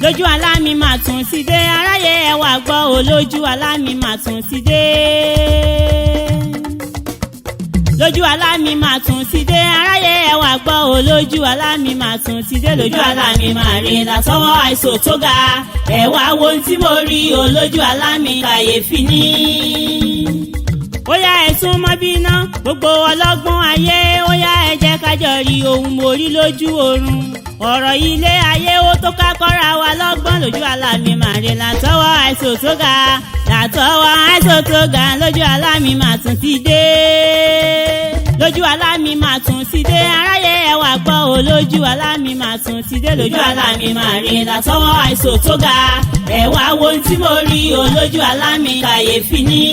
lójú àlá mi mà tún ti dé aráyé ẹ wá gbọ́ o lójú àlá mi mà tún ti dé lójú àlá mi mà tún ti dé aráyé ẹ wá gbọ́ o lójú àlá mi mà tún ti dé lójú àlá mi mà rí látọwọ́ àìsàn tó ga ẹ wá wo ohun tí mo rí o lójú àlá mi kàyéfì ní. ó yá ẹ tún mọ́ bí iná gbogbo ọlọ́gbọ́n ayé ó yá ẹ jẹ́ ká jọ rí ohun mo rí lójú oorun ọ̀rọ̀ ilé ayé ó tó ká kọ́ra wa lọ́gbọ́n lójú àlá mi mà rí látọwọ́ àìsàn tó ga látọwọ́ àìsàn tó ga lójú àlá mi mà tún ti dé lójú àlá mi mà tún ti dé aráyé ẹ wá gbọ́ o lójú àlá mi mà tún ti dé lójú àlá mi mà rí látọwọ́ àìsàn tó ga ẹ wá wo ohun tí mo rí o lójú àlá mi kàyéfì ní.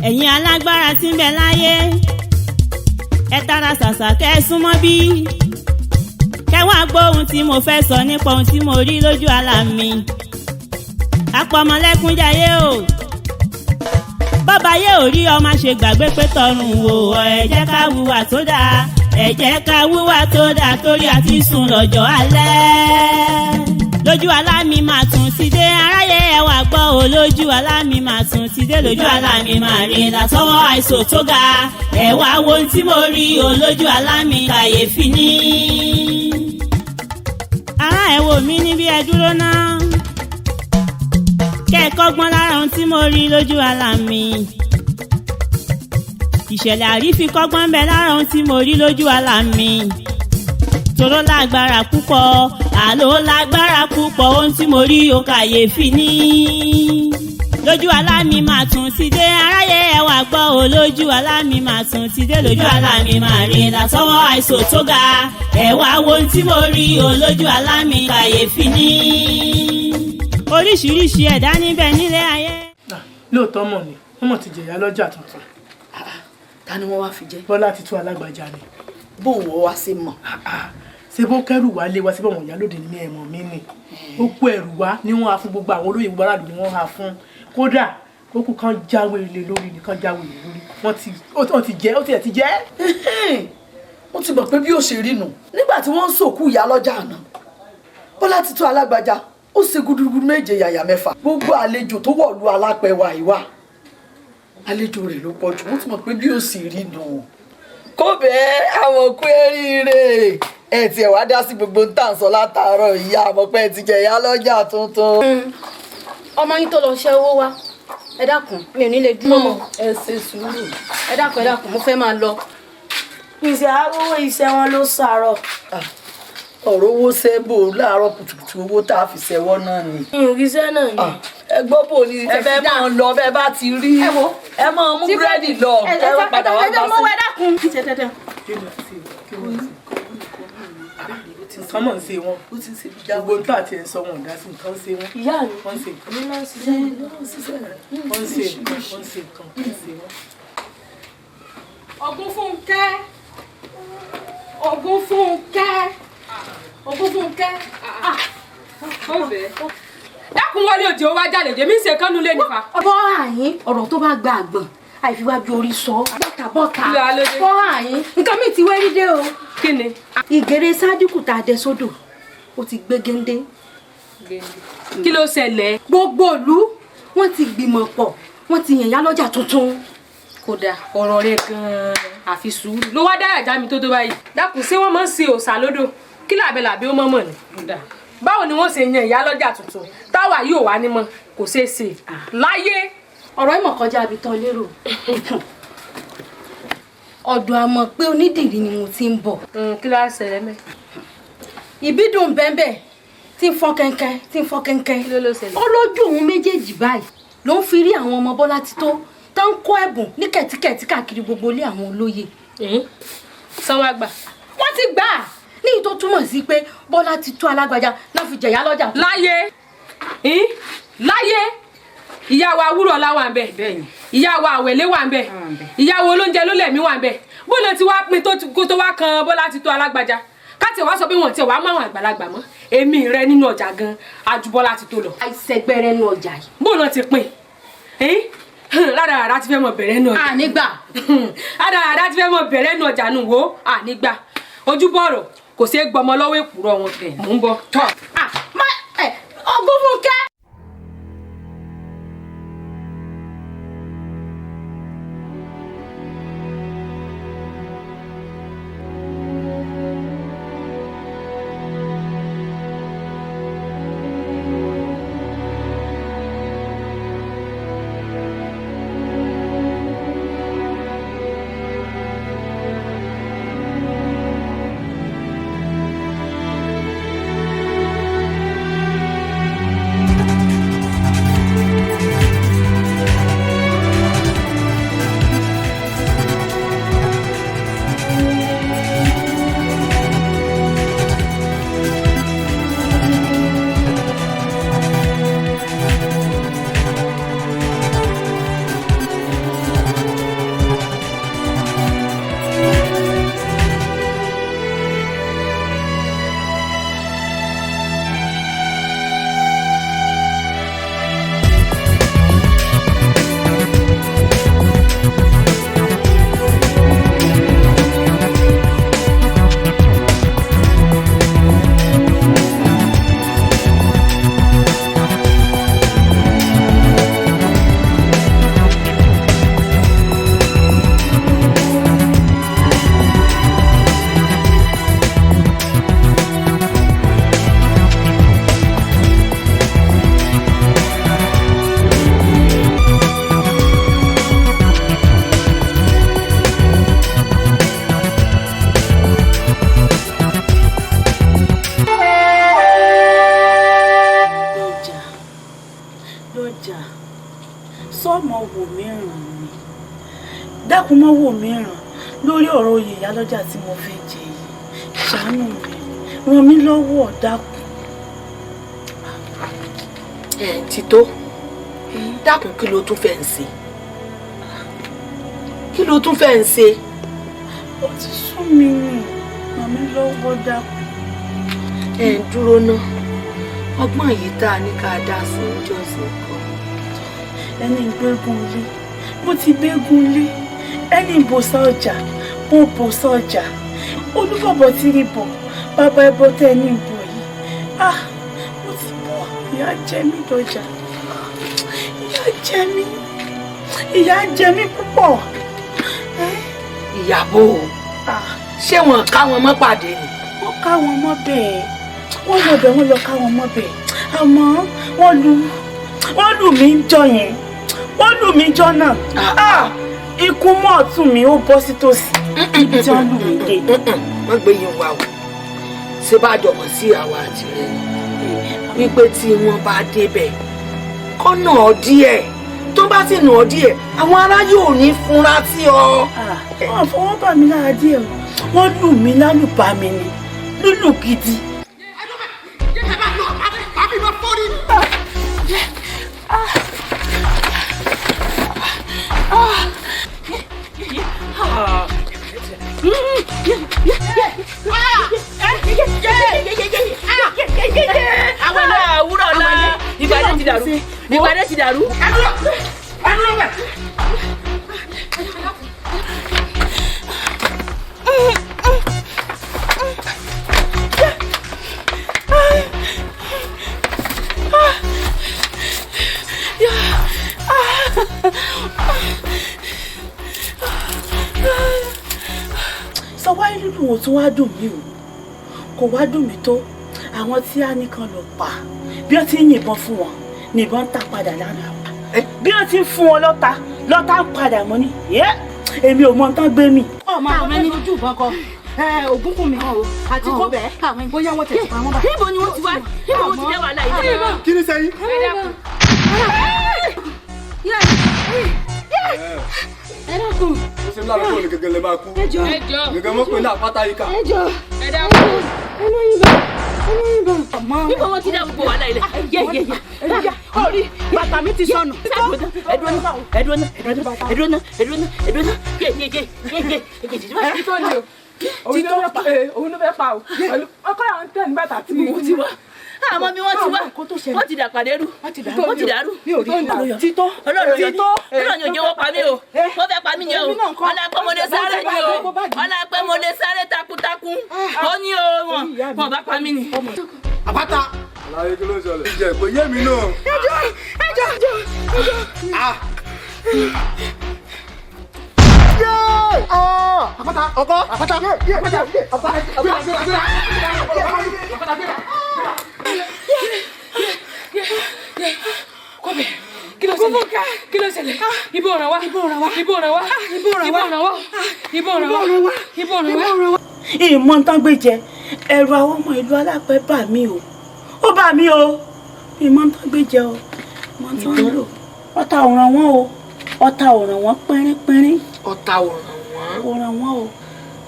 ẹ̀yin alágbára tí ń bẹ láyé ẹ tara ṣàṣà kẹ́ ẹ súnmọ́ bí kẹ́ wá gbọ́ ohun tí mo fẹ́ sọ nípa ohun tí mo rí lójú àlá mi. apọmọlẹ́kúnjayé o bọ́ba yé ò rí ọmọ ṣe gbàgbé pé tọrùn wò ẹ jẹ́ ká wúwà tó dáa ẹ jẹ́ ká wúwà tó dáa torí àti sùn lọ́jọ́ alẹ́. lójú àlá mi mà tún ti dé aráyé ẹ wá gbọ́ o lójú àlá mi mà tún ti dé lójú àlá mi mà rí látọwọ́ àìsàn tó ga ẹ wá wo ohun tí mo rí o lójú àlá mi kàyéfì ní. ará ẹ wò mí níbi ẹ dúró náà kẹ́ ẹ kọ́gbọ́n lára ohun tí mo rí lójú àlá mi. ìṣẹ̀lẹ̀ àrífikọ́gbọ́n bẹ lára ohun tí mo rí lójú àlá mi. tòró lágbára púpọ̀ àló lágbára púpọ̀ ohun tí mo rí o kàyéfì ní. lójú àlá mi mà tún ti dé aráyé ẹ wá gbọ́ o lójú àlá mi mà tún ti dé lójú àlá mi mà rí látọwọ́ àìsàn tó ga ẹ wá wo ohun tí mo rí o lójú àlá mi kàyéfì ní. oríṣiríṣi ẹ̀dá níbẹ̀ nílé ayé. lóòótọ́ mọ̀ ni wọ́n mọ̀ ti jẹ̀yà lọ́jà tuntun. ta ni wọ́n wá fi jẹ́. Bọ́lá ti tú Alágbàjá ni. bó wọ́ wá sí mọ̀. ṣé bó kẹ́rù wá lé wá sí bọ́mọ̀ ìyá lóde ní ẹ̀mọ́ mi ni ó kó ẹrù wá ní wọ́n á fún gbogbo àwọn olóyè gbogbo aráàlú ni wọ́n á fún kódà kókó kan jáwé ilé lórí nìkan jáwé ilé lórí wọ́n ti jẹ́ ó tiẹ̀ ti jẹ́. wọ́n ti mọ̀ pé bí ó ṣe rí nù nígbà tí wọ́n ń sòkú ìyá lọ́jà àná Bọ́lá ti tú Alágbàjá ó ṣe gudugudu méje yàyà mẹ́fà gbogbo àlejò tó wọ̀lú alápẹ̀wà ìwà àlejò rẹ̀ ló pọ̀ jù wọ́n ti mọ̀ pé bí ó sì rí nù. kó bẹ́ẹ̀ àwọn òkú eríire ẹ tiẹ̀ wá dá sí gbogbo ń tà ń sọ látàárọ̀ ìyá àmọ́pẹ́ ti jẹ ìyá lọ́jà tuntun. ọmọ yín tó lọ ṣe owó wá ẹ dákun mi ò ní lè dúró mọ́. ẹ ṣe sùúrù. ẹ dákun mo fẹ́ máa lọ. ìṣe àrówó iṣẹ́ wọn ló sàárọ̀. ọ̀rọ̀ owó ṣẹ́bò láàárọ̀ kùtùkùtù owó tá a fi ṣẹ́wọ́ náà ni. ìrìnsẹ́ náà ni. ẹ gbọ́ bò ní ẹ fẹ́ máa lọ bẹ́ẹ̀ bá ti rí ẹ máa mú búrẹ́dì lọ ẹ padà wá bá sí. ẹ dákun. nǹkan mọ̀ ń ṣe wọn gbogbo nǹkan àti ẹ̀ ń sọ wọn ò dá sí nǹkan ń ṣe wọn. ìyá mi wọ́n ń ṣe nǹkan mi máa ń ṣiṣẹ́ dákun wọlé òjò wá jáde jèmi ń ṣe kánú lé nípa. bọ́ àyín ọ̀rọ̀ tó bá gba àgbọ̀n àìfiwájú orí sọ bọ́tà bọ́ àyín nǹkan mi ti wẹ́rí dé o. kí ni. ìgèrè sádìkù tá a dẹ sódò ó ti gbé géńdé. kí ló ṣẹlẹ̀. gbogbo ìlú wọ́n ti gbìmọ̀ pọ̀ wọ́n ti yàn yá lọ́jà tuntun. kódà ọ̀rọ̀ rẹ̀ gan-an àfi sùúrù ló wá dára já mi tó báyìí. dákun ṣé wọ́n máa ń ṣe òòṣà lódò kí làbẹ́làbẹ́ ó mọ̀mọ́ ni. báwo ni wọ́n ṣe yan ìyá lọ́jà tuntun táwa yóò wá nímọ̀ kò ṣeé ṣe láyé. ọ̀rọ̀ ìmọ̀ kọjá àbí tán lérò. ọ̀dọ̀ àmọ̀ pé onídìrí ni mo ti ń bọ̀. kí ló ṣẹlẹ̀ mẹ́. ìbídùn bẹ́ẹ̀ tí ń fọ́ kẹ́ńkẹ́. kí ló ṣẹlẹ̀. ó lójú òun méjèèjì báyìí ló ń fi rí àwọn ọmọ Bọ́lá ti tó tó ń kó ẹ̀bùn ní kẹ̀tíkẹ̀tí káàkiri gbogbo ilé àwọn olóyè. sanwó àgbà. wọ́n ti gbà á ní ìyí tó túmọ̀ sí pé Bọ́lá ti tú Alágbàjá náà fi jẹ̀yà lọ́jà. láyé ìyá wa Wúrọ̀lá wà ń bẹ ìyá wa Àwẹ̀lé wà ń bẹ ìyá wa Olóúnjẹ Lólẹ̀mí wà ń bẹ bó lè ti wá pin tó wá kan Bọ́lá ti tú Alágbàjá káti wá sọ pé wọn ti wá máwọn àgbàlagbà mọ́ èmi rẹ nínú ọjà gan ajúbọ́lá ti tó lọ. àìsẹ̀gbẹ̀rẹ̀ nínú ọjà yìí. bó lọ ti pín ládàá ti fẹ́ mọ bẹ̀rẹ̀ nínú ọjà. ànígbà. ládàá ti fẹ́ mọ bẹ̀rẹ̀ nínú ọjà nù wo ànígbà ojúbọ̀rọ̀ kò ṣeé gbọmọ lọ́wọ́ èkúrọ̀ wọn mò ń bọ̀ tọ́. ọgbọ́n fún kẹ́. dákun mọ́ wò mí ràn lórí ọ̀rọ̀ oyè ìyálọ́jà tí mo fẹ́ jẹ yìí ṣàánú mi ràn mí lọ́wọ́ dákun. Tító dákun kí ló tún fẹ́ ń ṣe kí ló tún fẹ́ ń ṣe. ó ti sún mi rìn ràn mí lọ́wọ́ dákun. Dúró ná ọgbọ́n yìí tá a ní ká dá sí ìjọsìn kan. ẹni gbégún lé mo ti gbégún lé ẹni bòsà ọjà mo bòsà ọjà olúbọ̀bọ̀ tí rí bọ̀ bàbá ẹbọ tẹ́ ní ìbò yìí mo ti bọ̀ ìyà jẹ mí dọjà ìyà jẹ mí púpọ̀. ìyàbò ṣé wọn ká wọn mọ́ pàdé ni. wọ́n ká wọn mọ́ bẹ́ẹ̀ wọ́n lọ bẹ̀ wọ́n lọ ká wọn mọ́ bẹ́ẹ̀ àmọ́ wọ́n lù mí jọ yẹn wọ́n lù mí jọ náà ikú mọ́ ọ̀tún mi ó bọ́ sí tòsí ibi tí wọ́n lù mí dé. wọ́n gbé yín wá o ṣé bá jọmọ̀ sí àwa àti rẹ̀ wípé tí wọ́n bá débẹ̀ kọ́ nà ọ́ díẹ̀ tó bá sì nà ọ́ díẹ̀ àwọn ará yóò ní fúnra sí ọ. wọ́n fọwọ́ bà mí lára díẹ̀ o wọ́n lù mí lálùbá mi ni lùlù gidi. àwọn náà wúrọ̀ la ìbàdàn ti dàrú ìbàdàn ti dàrú. sọ wáyé lùlù wọn tún wá dùn mí o kò wá dùn mí tó àwọn tí a nìkan lọ pa bí wọ́n ti ń yìnbọn fún wọn nìbọn ń ta padà lára bí wọ́n ti ń fún wọn lọ́ta ń padà mọ́ ni èmi ò mọ tán gbé mi. ọmọ àwọn ẹni ojú ìbọn kọ ògúnkùnmi àti kóbẹ bóyá wọn tẹsí pamọ́ bá. níbo ni wọ́n ti wá níbo wọ́n ti dẹ́ wàhálà yìí. kí ni sẹ́yìn. ẹ dákun. ó ṣe lára kó ní gẹ́gẹ́ lè máa kú. ẹjọ gẹ́gẹ́ mọ́ pé ní àpáta yìí kà. ẹjọ ẹ dákun. ẹnu yìnbọn. níbo wọ́n ti dẹ́ gbogbo wàhálà yìí. orí bàtà mi ti sọnù. òun ló fẹ́ pa o ọkọ àwọn tẹ̀ nígbà tá a ti wá. àmọ́ bí wọ́n ti dàpàdé rú wọ́n ti dàrú títọ́ ọlọ́run yóò jẹ́ wọ́n pa mí o wọ́n fẹ́ pa mí yẹn o ọlá pé mo lè sáré ni o ọlá pé mo lè sáré takuntakun ó ní o wọn bá pa mí ni. àpáta. àlàyé kí ló ń ṣẹlẹ̀. ìjẹ́ kò yé mi náà. ẹjọ́. àpáta ọkọ àpáta kọ́bẹ̀ kí ló ṣẹlẹ̀ ibo ràn wá. ìmọ̀ tán gbé jẹ ẹ̀rù àwọn ọmọ ìlú Alápẹ̀ bà mí o ó bà mí o ìmọ̀ tán gbé jẹ o ìmọ̀ tán ń lò ọ̀tá ò ràn wọ́n o ọ̀tá ò ràn wọ́n pínrín. ọ̀tá ò ràn wọ́n o.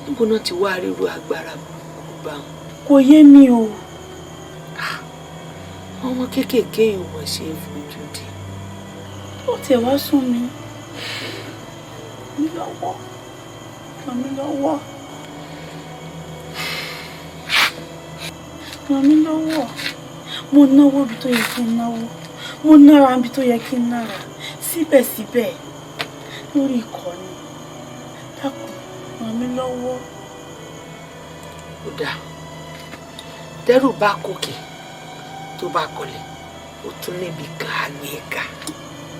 níbo náà ti wá ríru agbára burúkú bá wọn. kò yé mi o. ọmọ kéékèèké yìí wọ́n ṣe é fojú di. ó tiẹ̀ wá sún mi ràn mí lọ́wọ́ mo náwó bí tó yẹ kí n náwó mo nára bí tó yẹ kí n nára síbẹ̀síbẹ̀ lórí ìkọ́ni dákun ràn mí lọ́wọ́. ó dáa tẹ́rù bá kòkè tó bá kọlẹ̀ ó tún níbi kan àgbé ká.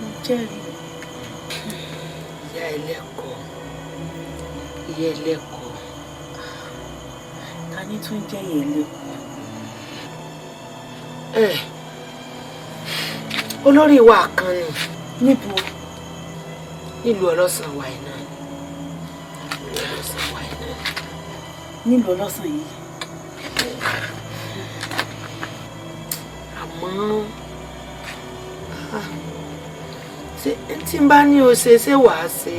mo jẹ́rìí. ìyá ẹlẹ́kọ̀ọ́ ta ni tún jẹ́ ìyá ẹlẹ́kọ̀ọ́. olórí wa kan ni. níbo. nílùú ọlọ́sàn wa iná. nílùú ọlọ́sàn yìí. àmọ́ tí n bá ní o ṣe ṣé wàá ṣe.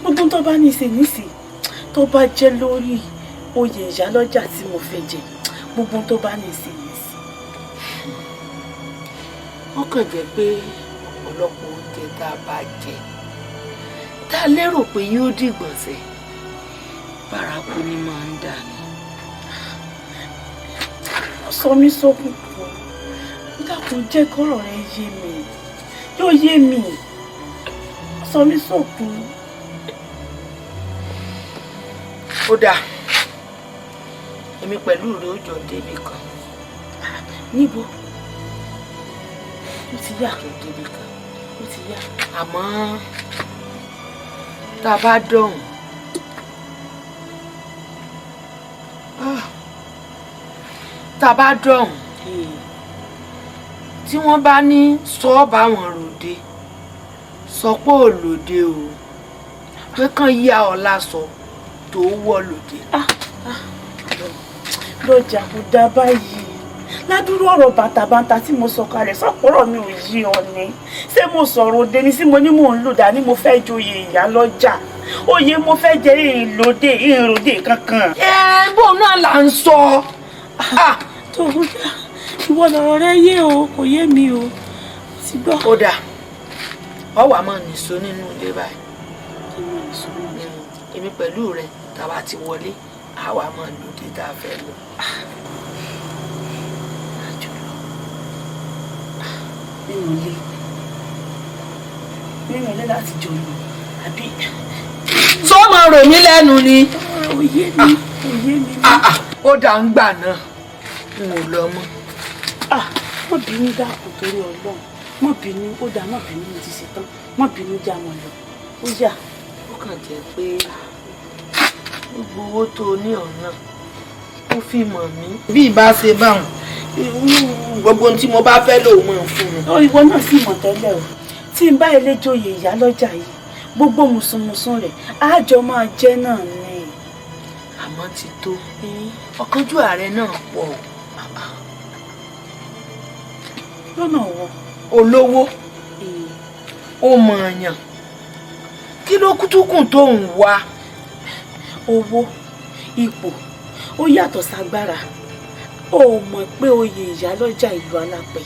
gbogbo tó bá ní ṣe nísì tó bá jẹ́ lórí oyè ìyálọ́jà tí mo fẹ́ jẹ gbogbo tó bá ní ṣe nísì. wọ́n kàn jẹ́ pé ọ̀pọ̀lọpọ̀ oúnjẹ tá a bá jẹ tá a lérò pé yóò dìgbọ̀nsẹ̀ bárakú ni máa ń dà ní. sọ mí sókun pọ̀ dákun jẹ́ kọ́rọ̀ rẹ yé mi yóò yé mi sọ mí sókun. ó dáa èmi pẹ̀lú rẹ ó jọ débi kan. níbo ó ti yá débi kan ó ti yá. àmọ́ tá a bá dọ̀hùn tí wọ́n bá ní sọ́ọ̀bù àwọn ròde sọ pé ò lòde o pé kàn yá ọ lásọ tó wọ̀ lòde. lọ́jà kò dá báyìí ládùúrú ọ̀rọ̀ bàtàbàtà tí mo sọ kalẹ̀ sọ́pọ̀rọ̀ mi ò yí ọ ni ṣé mo sọ̀rọ̀ òde ni sí mo ní mò ń lò dání mo fẹ́ joyè ìyálọ́jà oyè mo fẹ́ jẹ ìròdè kankan. bó náà là ń sọ. tó ìwọ lọ̀rọ̀ rẹ yé o kò yé mi o ti gbọ́. ó dà ọ wà máa nìṣó nínú ilé báyìí èmi pẹ̀lú rẹ tàbá ti wọlé àwa máa lòdì tá a fẹ́ lọ. nínú ilé láti jọ lọ àbí. tó máa rò mí lẹ́nu ni. òye mi. ó dà ń gbà náà n ò lọ mọ́. má bínú dákun torí Ọlọ́run má bínú ó dà má bínú mo ti ṣetán má bínú já wọn lọ ó yà. ó kàn jẹ́ pé gbogbo owó tó ní ọ̀nà ó fi mọ̀ mí. bí ìbá ṣe báwọn gbogbo ohun tí mo bá fẹ́ lòun mọ̀ fún mi. ìwọ náà sì mọ̀ tẹ́lẹ̀ o tí n bá ilé joyè ìyálọ́jà yìí gbogbo mùsùlùmùsùn rẹ̀ àjọ máa jẹ́ náà ni. àmọ́ ti tó ọ̀kánjú ààrẹ náà pọ̀. lọ́nà wo. olówó ó mọ̀ọ́yàn kí ló kútùkùn tó ń wá. owó ipò ó yàtọ̀ ságbára ó mọ̀ pé oyè ìyálọ́jà ìlú Alápẹ̀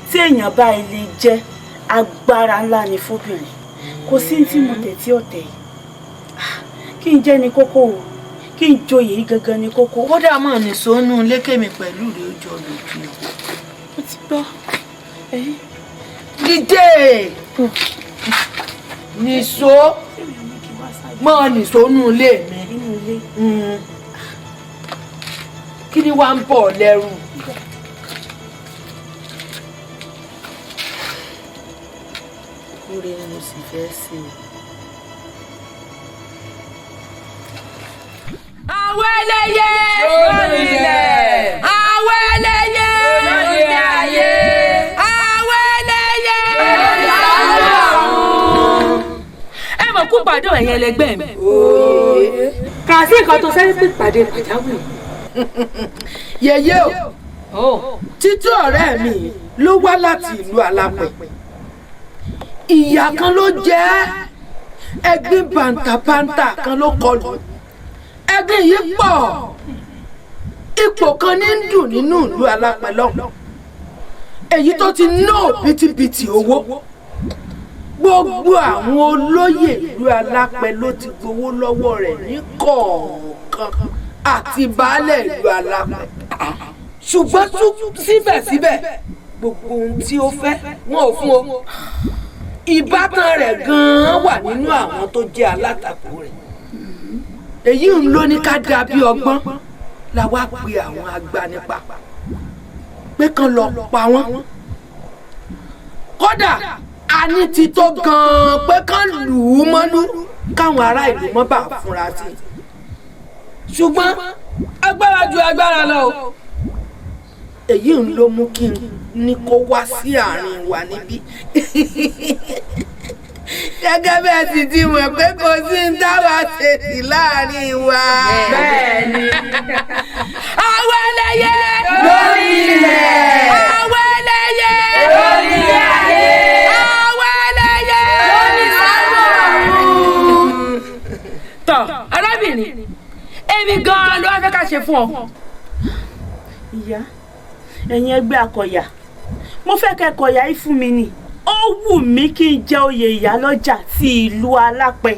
tí èèyàn bá ilé jẹ́ agbára ńlá ni fóbìnrin kò sí tí mo tẹ̀ tí ọ̀tẹ̀ yìí kí n jẹ́ ni kókó o kí n joyè yìí gangan ní kókó. kódà mọ̀ ní sónú lékèmí pẹ̀lú rẹ̀ ojú olùdí. ó ti gbọ́. dídé nìṣó mọ́ nìṣó nù ilé mi. kí ni wàá ń bọ̀ lẹ́rù. kúrè ni mo sì fẹ́ ṣe o. àwọn ẹlẹ́yẹ lórí ilẹ̀. àwọn ẹlẹ́yẹ lórí ayé. àwọn ẹlẹ́yẹ lórí ọ̀run. ẹ mọ̀ kú pàdé ẹ̀yin ẹlẹgbẹ́ mi. kà sí nǹkan tó sẹ́yìn pé pàdé pàjáwìrì. yèyé o títí ọ̀rẹ́ mi ló wá láti ìlú Alápẹ̀. ìyá kan ló jẹ́ ẹ̀gbin bàǹtàbàǹtà kan ló kọlù. ẹ̀gbin yìí pọ̀ ipò kan ní ń dùn nínú ìlú Alápẹ̀ lọ́hùn. èyí tó ti ná bìtìbìtì owó. gbogbo àwọn olóyè ìlú Alápẹ̀ ló ti gbowó lọ́wọ́ rẹ̀ ní kọ̀ọ̀kan àti baálẹ̀ ìlú Alápẹ̀. ṣùgbọ́n síbẹ̀síbẹ̀ gbogbo ohun tí ó fẹ́ wọn ò fún o. ìbátan rẹ̀ gan-an wà nínú àwọn tó jẹ́ alátakò rẹ̀. èyí ń lò ní ká dà bí ọgbọ́n la wá pe àwọn agbanipa pé kán lọ pa wọ́n. kódà a ní ti tó gan-an pé kán lù ú mọ́nú káwọn ará ìlú mọ́ bá fúnra sí i. ṣùgbọ́n agbára ju agbára lọ o. èyí ń ló mú kí n ní kó wá sí àárín wa níbí. gẹ́gẹ́ bẹ́ẹ̀ sì ti mọ̀ pé kò sí ń táwa ṣe sí láàrin wa. bẹ́ẹ̀ni. àwọn ẹlẹ́yẹ lórí ilẹ̀. àwọn ẹlẹ́yẹ lórí ayé. àwọn ẹlẹ́yẹ lórí ọ̀run. tọ́ arábìnrin èmi gan-an ló wá fẹ́ ká ṣe fún ọ. ìyá ẹ̀yin ẹgbẹ́ akọ̀yà mo fẹ́ kẹ́ kọ̀yà yìí fún mi ni. ó wù mí kí n jẹ oyè ìyálọ́jà ti ìlú Alápẹ̀.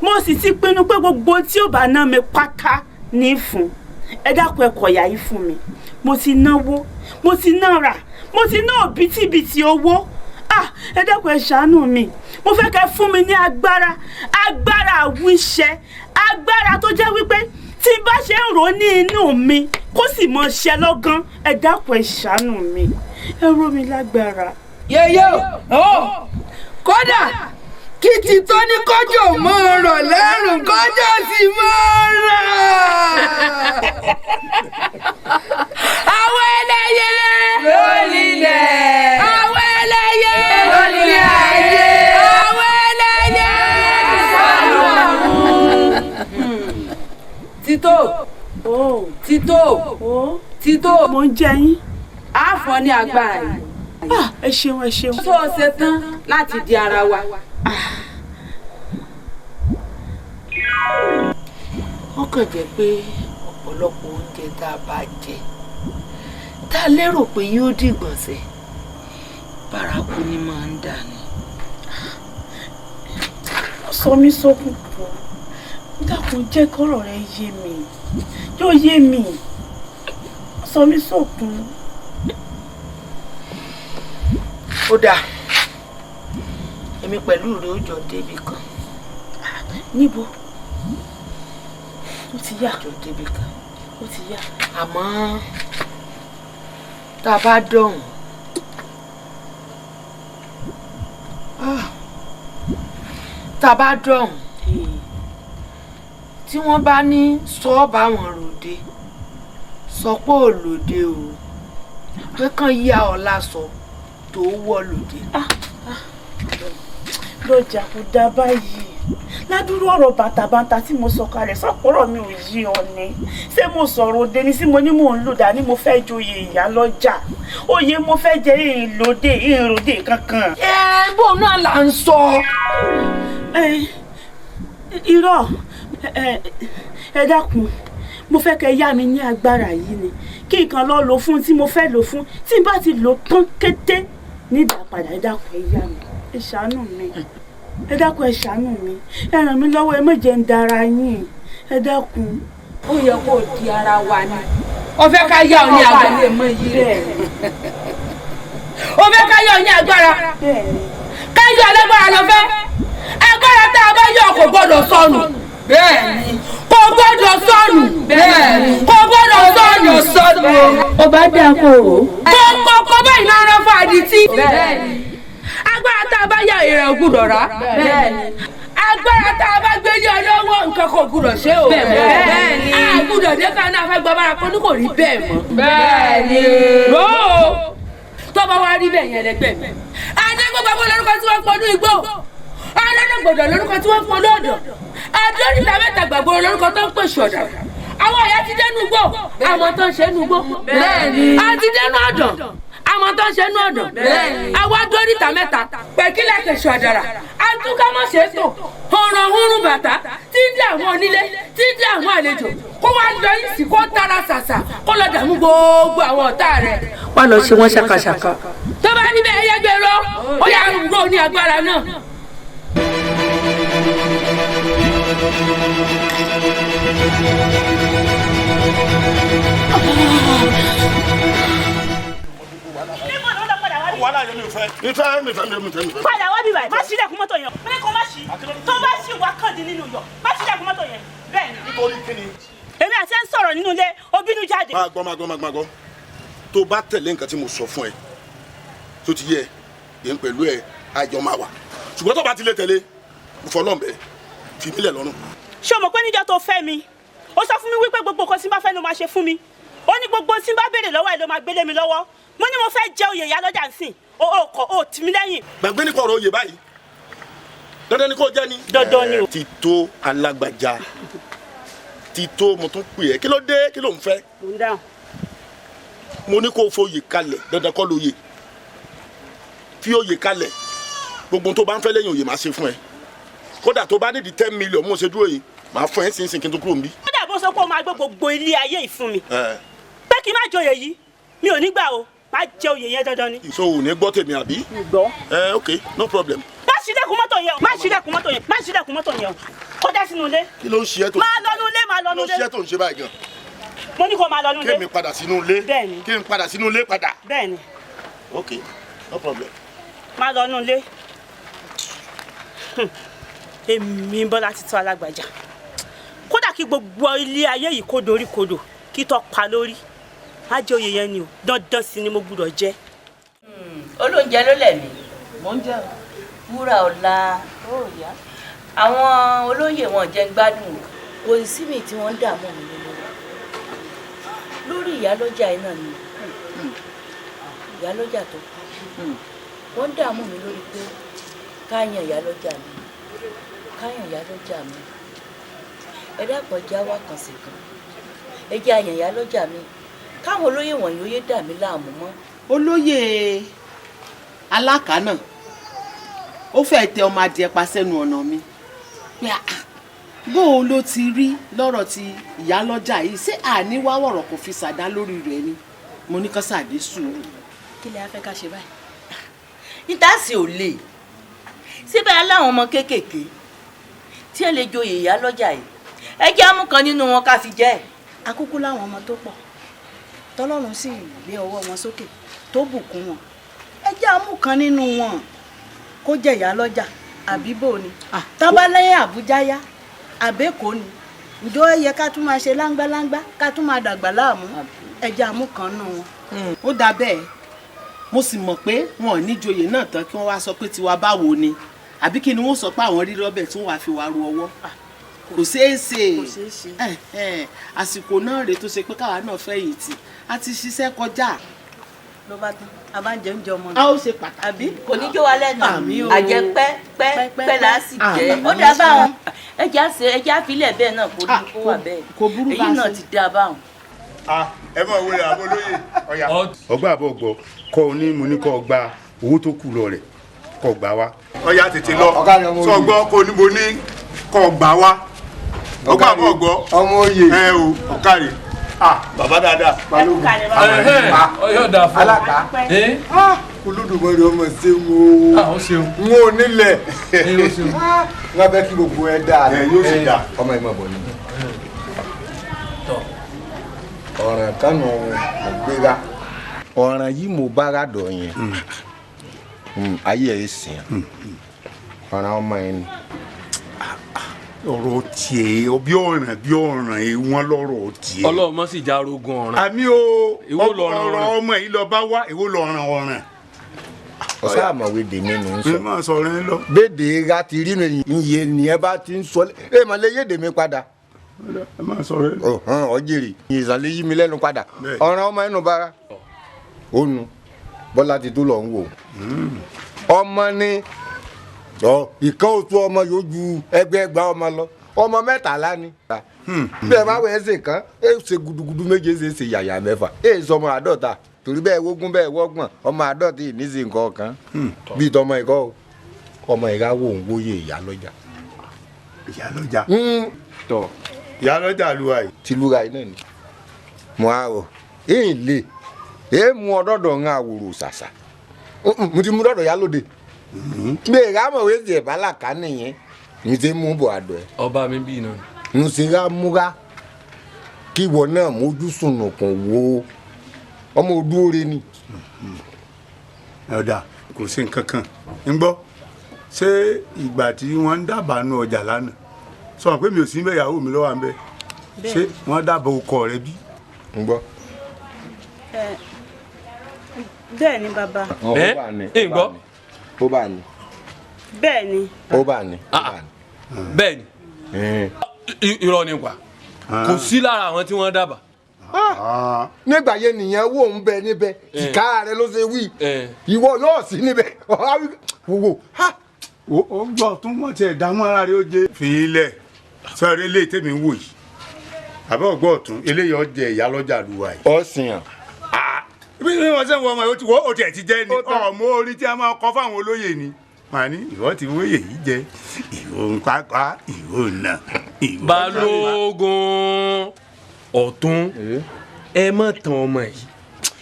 mo sì ti pinnu pé gbogbo tí ò bá ná mi pátá ní fún. ẹ dákun ẹ kọ̀yà yìí fún mi. mo ti náwó mo ti nára mo ti ná òbítíbitì owó. ẹ dákun ẹ ṣàánú mi. mo fẹ́ kẹ́ fún mi ní agbára àwíṣẹ agbára tó jẹ́ wípé tí bá ṣe ń rò ní inú mi kó sì mọ ṣẹ lọ́gán. ẹ dákun ẹ ṣàánú mi ẹ ró mi lágbára. yèyé o kódà kí ti tó ní kọjọ mọ ọ̀rọ̀ lẹ́rùn kọjọ sì mọ ọ̀rọ̀. àwọn ẹlẹ́yẹ lórí ilẹ̀. àwọn ẹlẹ́yẹ lórí ayé. àwọn ẹlẹ́yẹ títò títò mo ń jẹ yín. á fọ́ ní agbára yìí. ẹ ṣeun ẹ ṣeun. tó o ṣe tán láti di ara wa. ó kàn jẹ́ pé ọ̀pọ̀lọpọ̀ oúnjẹ tá a bá jẹ tá a lérò pé yóò dìgbọ̀nsẹ̀ bárakú ni máa ń dà ní. sọ mí sókun pọ̀ dákun jẹ́ kọ́rọ̀ rẹ yé mi yóò yé mi sọ mí sókun. ó dáa èmi pẹ̀lú rẹ ó jọ débi kan. níbo ó ti yá. jọ débi kan ó ti yá. àmọ́ tá a bá dọ̀hùn tá a bá dọ̀hùn tí wọ́n bá ní sọ́ọ̀bù àwọn ròde sọ pé ò lòde o pé kàn yá ọ lásọ tó wọ̀ lòde. lọ́jà kò dá báyìí ládùúrú ọ̀rọ̀ bàtàbàtà tí mo sọ kalẹ̀ sọ́kọ̀rọ̀ mi ò yí ọ ni ṣé mo sọ̀rọ̀ òde ni sí mo ní mò ń lò dání mo fẹ́ joyè ìyálọ́jà oyè mo fẹ́ jẹ ìlòdè ìròdè kankan. bóun náà là ń sọ. irọ́ ẹ dákun mo fẹ́ kẹ́ yá mi ní agbára yìí ni kí nǹkan lọ lò fún tí mo fẹ́ lò fún tí n bá ti lò tán kété ní ìdápadà ẹ dákun ẹ yá mi ẹ ṣàánú mi ẹ dákun ẹ ṣàánú mi ẹ ràn mí lọ́wọ́ ẹ má jẹ́ ń dara yín ẹ dákun. ó yẹ kó di ara wa ni. ó fẹ́ ká yá ọ ní agbára. lè mọ iyì rẹ̀. ó fẹ́ ká yá ọ ní agbára. ká yọ alágbára lọ fẹ́. agbára tá a bá yọ kò gbọ́dọ̀ sọnù. bẹ́ẹ̀ni. kò gbọ́dọ̀ sọnù. bẹ́ẹ̀ni. kò gbọ́dọ̀ sọnù. ó bá dá kó o. kò báyìí náà rán fún àdìtì. bẹ́ẹ̀ni. agbára tá a bá yá ìrẹ̀ ògùdọ̀ rà. bẹ́ẹ̀ni. agbára tá a bá gbé ní ọlọ́wọ́ nǹkan kò gbúdọ̀ ṣe o. bẹ́ẹ̀ni. àgùdọ̀ dé kan náà fẹ́ gba bára kan ní kò rí bẹ́ẹ̀ mọ́. bẹ́ẹ̀ni. ró o tó bá wá rí bẹ́ẹ̀ yẹn lẹ́gbẹ̀ẹ́ mi. adégbògbò lórúkọ tí wọ́n pọnú igbó. aládàgbòdò lórúkọ tí wọ́n pọnú ọ̀dọ̀. adóríta mẹ́ta gbàgbọ́ lórúkọ tó ń pèsè ọ̀dà. àwọn ọ̀yà ti dẹnu gbó àwọn tó ń ṣe nu gbó. bẹ́ẹ̀ni. a ti dẹnu ọ̀dọ̀ àwọn tó ń ṣe nu ọ̀dọ̀. bẹ́ẹ̀ni. àwa dóríta mẹ́ta pẹ̀kílẹ̀ kẹsàn àdàrà àtúkámọ̀ṣe tó ọ̀rọ̀ hurun bàtà tí ń dé àwọn onílé tí ń dé àwọn àlejò kó wá lọ yìí sí kó tara ṣàṣà kó lọ dààmú gbogbo àwọn ọ̀tá rẹ̀. wá lọ ṣe wọ́n ṣàkàṣàkà. tó bá níbẹ̀ ẹyẹ gbèrò ó yà ń rò ní agbára náà. wàhálà yẹn mi fẹ́. padà wá bí báyìí má ṣílẹ̀kùn mọ́tò yẹn mo ní kó má ṣí tó bá ṣì wá kàndín nínú yọ má ṣílẹ̀kùn mọ́tò yẹn bẹ́ẹ̀ ni. nítorí kíni. èmi àti ẹ̀ ń sọ̀rọ̀ nínú ilé ó bínú jáde. máa gbọ́ tó bá tẹ̀lé nǹkan tí mo sọ fún ẹ tó ti yẹ yẹn pẹ̀lú ẹ àjọ máa wà ṣùgbọ́n tó bá ti lè tẹ̀lé mo fọ́ lọ́nbẹ fi mílẹ̀ lọ́rùn. ṣé o mọ̀ pé níjọ́ tó fẹ́ mi ó sọ fún mi wípé gbogbo nǹkan tí n bá fẹ́ ló máa ṣe fún mi ó ní gbogbo tí n bá béèrè lọ́wọ́ ẹ̀ ló máa gbélé mi lọ́wọ́ mo ní mo fẹ́ jẹ oyè ìyá lọ́jà nsìn o tì mí lẹ́yìn. gbàgbé nípa ọ̀rọ̀ oyè báyìí dandan ni kò jẹ́ ni. dandan ni o. ti tó alágbàjá ti tó mo tún pè ẹ́ kí ló dé kí ló ń fẹ́. mo ń dáhùn. mo ní kó o foyè kalẹ̀ dandan kọ́ lóye fi oyè kalẹ̀ gbogbo tó bá ń fẹ́ lẹ́yìn oyè máa ṣe fún ẹ kódà tó bá nídìí 10 million mo ṣe dúró yìí máa fún ẹ sínsìn kí n tó kúrò níbí. kódà bó sọ pé o máa gbé gbogbo ilé ayé yìí fún mi pé kí n má joyè yìí mi ò ní gbà o má jẹ oyè yẹn dandan ni. so ò ní gbọ́ tèmi àbí. gbọ́. ok no problem. má ṣílẹ̀kùn mọ́tò yẹn o má ṣílẹ̀kùn mọ́tò yẹn má ṣílẹ̀kùn mọ́tò yẹn o kó dá sínú ilé. kí ló ń ṣe ẹ́ tó. máa lọ nú ilé máa lọ nú ilé. kí ló ń ṣe ẹ́ tó ń ṣe báyìí gan. mo ní kó máa lọ nú ilé. kémi padà sínú ilé. bẹ́ẹ̀ni. kémi padà sínú ilé padà. bẹ́ẹ̀ni. ok no problem. máa lọ nú ilé. èmi Bọ́lá ti tó alágbàjá kódà kí gbogbo ilé ayé yìí kó dorí kodò kí tó pa lórí má jẹ oyè yẹn ni o dandan sí ni mo gbúdọ̀ jẹ. olóúnjẹ ló lẹ̀ mí mò ń jẹ wúrà ọ̀la àwọn olóyè wọn jẹ́ gbádùn kò sí mi tí wọ́n ń dààmú mi lórí ìyálọ́jà yìí náà ni ìyálọ́jà tó kú wọ́n ń dààmú mi lórí pé káyàn ìyálọ́jà mi ẹ dápọ̀ já wá kan sí kan ẹ jẹ́ àyàn ìyálọ́jà mi káwọn olóyè wọ̀nyí ó yé dà mí láàmú mọ́. olóyè alákàánà ó fẹ́ tẹ ọmọ adìẹ pa sẹ́nu ọ̀nà mi pé bóun ló ti rí lọ́rọ̀ ti ìyálọ́jà yìí ṣé àní wá wọ̀rọ̀ kò fi ṣàdá lórí rẹ̀ ni mo ní kó ṣàdé sùúrù. kí lè fẹ́ ká ṣe báyìí. ìtàsí ò lè síbẹ̀ aláwọn ọmọ kéékèèké tí ẹ lè joyè ìyálọ́jà yìí ẹ jẹ́ àmú kan nínú wọn ká fi jẹ́ ẹ̀. akúkú láwọn ọmọ tó pọ̀ tọ́lọ́run sì gbé ọwọ́ wọn sókè tó bùkún wọn ẹ jẹ́ àmú kan nínú wọn kó jẹ́ ìyálọ́jà àbí bò ni tọ́ba lẹ́yìn àbújá yá àbẹ́kọ́ ni ǹjọ́ yẹ ká tún máa ṣe láńgbáláńgbá ká tún máa dàgbà láàmú ẹ jẹ́ àmú kan nínú wọn. ó dà bẹ́ẹ̀ mo sì mọ̀ pé wọn ò ní joyè náà tán kí wọ́n wá sọ pé tiwa báwo ni àbí kí ni wọ́n sọ pé àwọn rí rọ́bẹ̀ tí wọ́n wá fi wá ru ọwọ́ kò ṣeé ṣe àsìkò náà rèé tó ṣe pé káwa náà fẹ̀yìntì a ti ṣiṣẹ́ kọjá. ló bá tán a bá ń jẹ oúnjẹ ọmọ a ó ṣe pàtàkì. kò ní jó wa lẹ́nu àjẹ pẹ́ là á sì jẹ́ ó dá báwọn ẹja àfilẹ̀ bẹ́ẹ̀ náà kò ní kó wà bẹ́ẹ̀ èyí náà ti dá báwọn. ẹ máa wọlé àbọ̀ lóye ọ̀yà. ọgbà àbọ̀ gbọ́ kọ́ ọ ní mo ní kọ́ ọ gba owó tó kù lọ rẹ̀ kọ́ ọ gbà wá. ọ̀yà tètè lọ sọ gbọ́ kó ní mo ní kọ́ ọ gbà wá. ọgbà àbọ̀ gbọ́ ọmọ oyè ẹ o ọ̀kàrẹ̀ bàbá dáadáa. ọyọ dà fún alaka olódùmarè ọmọ ṣeun o n ò nílẹ̀ n bẹ kí gbogbo ẹ dáa yóò sì dáa ọmọ ẹ má bọ̀ ni. ọ̀ràn kánú mo gbéra ọ̀ràn yìí mo bára dọ̀ yẹn ayé ẹ̀ sìn ọ̀ràn ọmọ yẹn ni. ọ̀rọ̀ tiẹ̀ bí ọ̀ràn wọn lọ́rọ̀ tiẹ̀. ọlọ́run mọ́ sì já rogun ọ̀ràn. àmì o ọ̀rọ̀ ọmọ yìí lọ bá wá èwo lọ́ràn. ọ̀sán àmọ̀wé dèmí nù ń sọ. ẹ máa sọ̀rọ̀ yẹn lọ. bédè ra ti rí iye nìyẹn bá ti ń sọ ẹ mà lè yéde mi padà. ẹ máa sọ̀rọ̀ yẹn lọ. ọjèrè ìyẹ̀sán lè yí mi lẹ́nu padà ọ̀ràn ọmọ ẹnu bára ó nu bọ́lá ti tó lọ ń wò ọmọ ni ìkan oṣù ọmọ yóò ju ẹgbẹ̀ẹgbà ọmọ lọ ọmọ 13 ni. bẹ́ẹ̀ máa wẹ̀ ẹ́ ṣe kan ẹ ṣe gudugudu méje ṣe yàyà mẹ́fà ẹ sọ ọmọ 50 torí bẹ́ẹ̀ wógún bẹ́ẹ̀ wọ́gbọ̀n ọmọ 50 yìí ní sí nǹkan kan bíi tọmọ ìkọ́ ọmọ ìka wò ń wóye ìyálọ́jà. ìyálọ́jà tọ ìyálọ́jà luwa yìí. ti luwa yìí náà ni mo á rọ èyí lè èyí mú ọdọọdọ ń àwòrò ṣàṣà mo ti mú dọdọ yálòdè bẹ́ẹ̀ rámọ̀ wé ti ẹ̀bá làkà nìyẹn ní ti mú bọ̀ àdọ̀ ẹ̀. ọba mi bí iná. ń ṣe rá múra kí ìwọ náà mójú sùnùkùn wo ọmọ odúore ni. ọ̀dà kò sí nǹkan kan ń gbọ́ ṣé ìgbà tí wọ́n ń dábàá nu ọjà lánàá sọ pé mi ò sí bẹ́ẹ̀ ìyàwó mi lọ́wọ́ à ń bẹ́ ṣé wọ́n dábàá ọkọ rẹ bí. ń gbọ́. bẹ́ẹ̀ ni bàbá. ń gbọ́. ó bá ní. bẹ́ẹ̀ ni. ó bá ní. bẹ́ẹ̀ ni irọ́ ni pa kò sí lára àwọn tí wọ́n dábàá. nígbà yẹn nìyẹn wò ń bẹ níbẹ̀ ìka rẹ ló ṣe wí ìwọ yóò sí níbẹ̀ wò. ó gbọ́ tún wọ́n tiẹ̀ dààmú ara rẹ ó jẹ́. fi ilẹ̀ sọ̀rọ̀ eléyìí tèmi ń wò yìí àbẹ́ ọgbọ́ ọ̀tún eléyìí ọjẹ́ ìyálọ́jà lùwà yìí. ó sìn án. bí wọ́n ṣe ń wọ ọmọ yìí ó tiẹ̀ ti jẹ́ ni ọmọ orí tí a máa kọ́ fáwọn olóyè ni màá ní ìwọ ti wóyè yìí jẹ ìwọ ń pápá ìwọ nà. balógun ọ̀tún ẹ mọ̀ tán ọmọ yìí.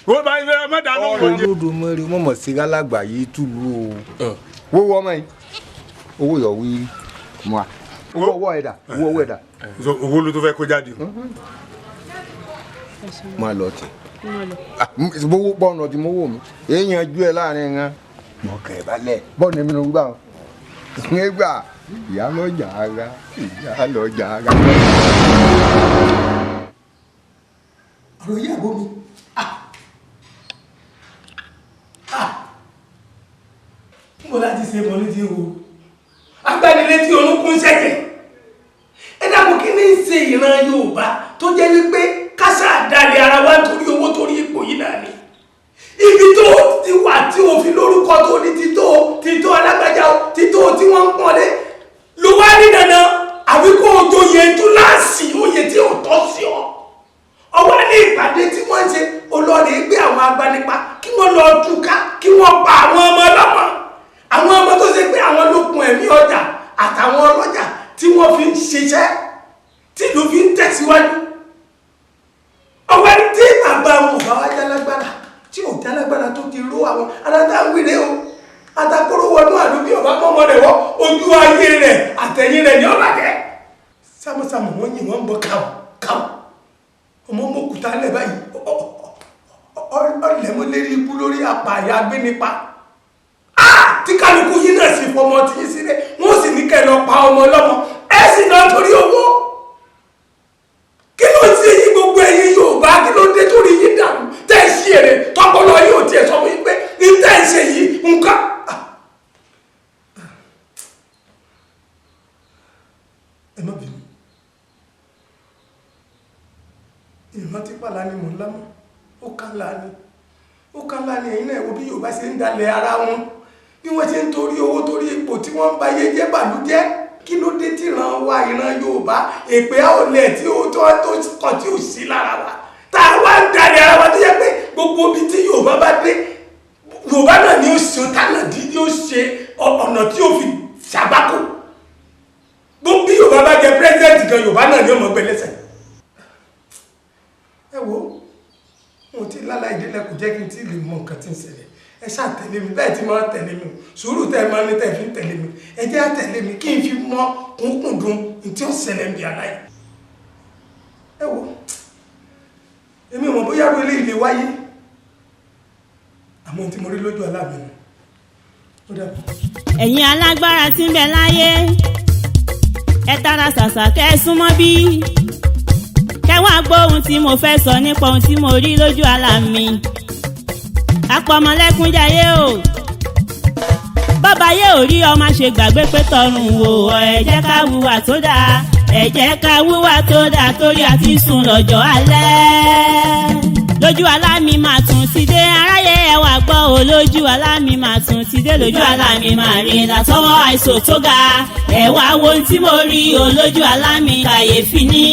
wọ́n bá yẹ ọmọ dáná wọ́n jẹ. olódò mẹ́rin mọ̀mọ́ sí alágbà yìí túlù o. wọ́wọ́ ọmọ yìí owó yọ̀ wí mọ́ a. owó ọwọ́ ẹ̀dá owó ọwọ́ ẹ̀dá. owó ló tó fẹ́ kó jáde o. máa lọ tẹ̀. gbogbo bọ́ọ̀nù tí mo wò mí èèyàn ju ẹ láàrin ẹ̀ mọ̀kẹ́ balẹ̀ bọ́ọ̀nù mi ló ń gbà ọ́ nígbà ìyálọ́jà ara ìyálọ́jà ara. ọ̀rọ̀ yìí àbọ̀ mi n bọ̀ láti ṣe mọ̀ ní ti wo agbanilétí olókùn ṣẹ̀jẹ̀ ẹ dàbọ̀ kí ní í ṣe ìran Yorùbá tó jẹ́ wípé kásá àdáni ara wa torí owó torí ipò yìí náà ni ibi tó ti wà tí o fi lórúkọ tó ní tító alágbájá tító tí wọ́n ń pọ́nlé ló wá ní dandan àbí kó o joyè túláàsì oyè tí ò tọ́ sí ọ ọwọ́ ní ìpàdé tí wọ́n ṣe olórí gbé àwọn agbanipa kí wọ́n lọ túká kí wọ́n pa àwọn ọmọ ọlọ́mọ àwọn ọmọ tó ṣe pé àwọn lókun ẹ̀mí ọjà àtàwọn ọlọ́jà tí wọ́n fi ń ṣiṣẹ́ tí ìlú fi ń tẹ̀síwájú ọwọ́ ní tí bàbá wọn bá wá jálágbára tí ò jálágbára tó ti ró àwọn aláǹwìrè o atakóró wọnú àdúgbò ọba mọ́mọ́ rẹ̀ wọ́ ojú ayé rẹ̀ àtẹ̀yìn rẹ̀ ní ọ̀làjẹ́ sámúsámú wọn yìí wọ́n ń bọ́ káwọ́ káwọ́ ọmọ mọ́kúta lẹ̀ báyìí ọ̀lẹ́mọ́ lérí ikú lórí apààyà agbénipa tí kálukú yìí náà sì fọmọ tí yìí sílẹ̀ wọ́n sì ní kẹ́ lọ pa ọmọ ọlọ́mọ ẹ sì náà torí owó kí ló ń ṣe yí gbogbo ẹ̀yin Yorùbá kí ló dé torí yín dàrú tẹ́ ẹ ṣí èrè tọpọlọ yìí ò tiẹ̀ sọ fún yín pé ní tẹ́ ẹ ṣe yìí nǹkan. ẹ má bínú ìrántí pàlà ni mò ń lámọ́ ó kán láni ẹ̀yin náà wo bí Yorùbá ṣe ń dalẹ̀ ara wọn bí wọ́n ṣe ń torí owó torí ipò tí wọ́n ń ba iye jẹ́ bàlújẹ́ kí ló dé tí ìran wa ìran Yorùbá èpè àwọlẹ̀ tí ó tó kàn tí ò sí lára wa tá a wá ń dalẹ̀ ara wa tó yẹ pé gbogbo ibi tí Yorùbá bá dé Yorùbá náà ni ó ṣe tánà dí ni ó ṣe ọ̀nà tí ó fi ṣàgbákò gbogbo bí Yorùbá bá jẹ pírẹsidẹ́ǹtì gan Yorùbá náà ni ó mọ̀ gbẹlẹ́sẹ̀. ẹ wo mo ti lálá ìdílé kò jẹ́ kí n tí lè mọ nǹkan tí ń ṣẹlẹ̀ ẹ ṣáà tẹ̀lé mi bẹ́ẹ̀ tí máa tẹ̀lé mi sùúrù tẹ́ ẹ máa ní tẹ́ ẹ fi ń tẹ̀lé mi ẹ jẹ́ á tẹ̀lé mi kí n fi mọ kúnkúndùn ní tí ó ṣẹlẹ̀ ń bí aláì. ẹ wo lè lè wáyé àmọ́ tí mo rí lójú àlá mi ó dàbọ̀. ẹ̀yin alágbára tí ń bẹ láyé ẹ tara ṣàṣà kẹ́ ẹ súnmọ́ bí kẹ́ wá gbọ́ ohun tí mo fẹ́ sọ nípa ohun tí mo rí lójú àlá mi. apọmọlẹ́kúnjayé o bàbá yé ò rí ọmọ ṣe gbàgbé pé tọrùn wò ẹ jẹ́ ká wúwà tó dáa ẹ jẹ́ ká wúwà tó dáa torí àti sùn lọ́jọ́ alẹ́. lójú àlá mi máa tún ti dé aráyé ẹ wá gbọ́ o lójú àlá mi máa tún ti dé lójú àlá mi máa rí látọwọ́ àìsàn tó ga ẹ wá wo ohun tí mo rí o lójú àlá mi kàyéfì ní.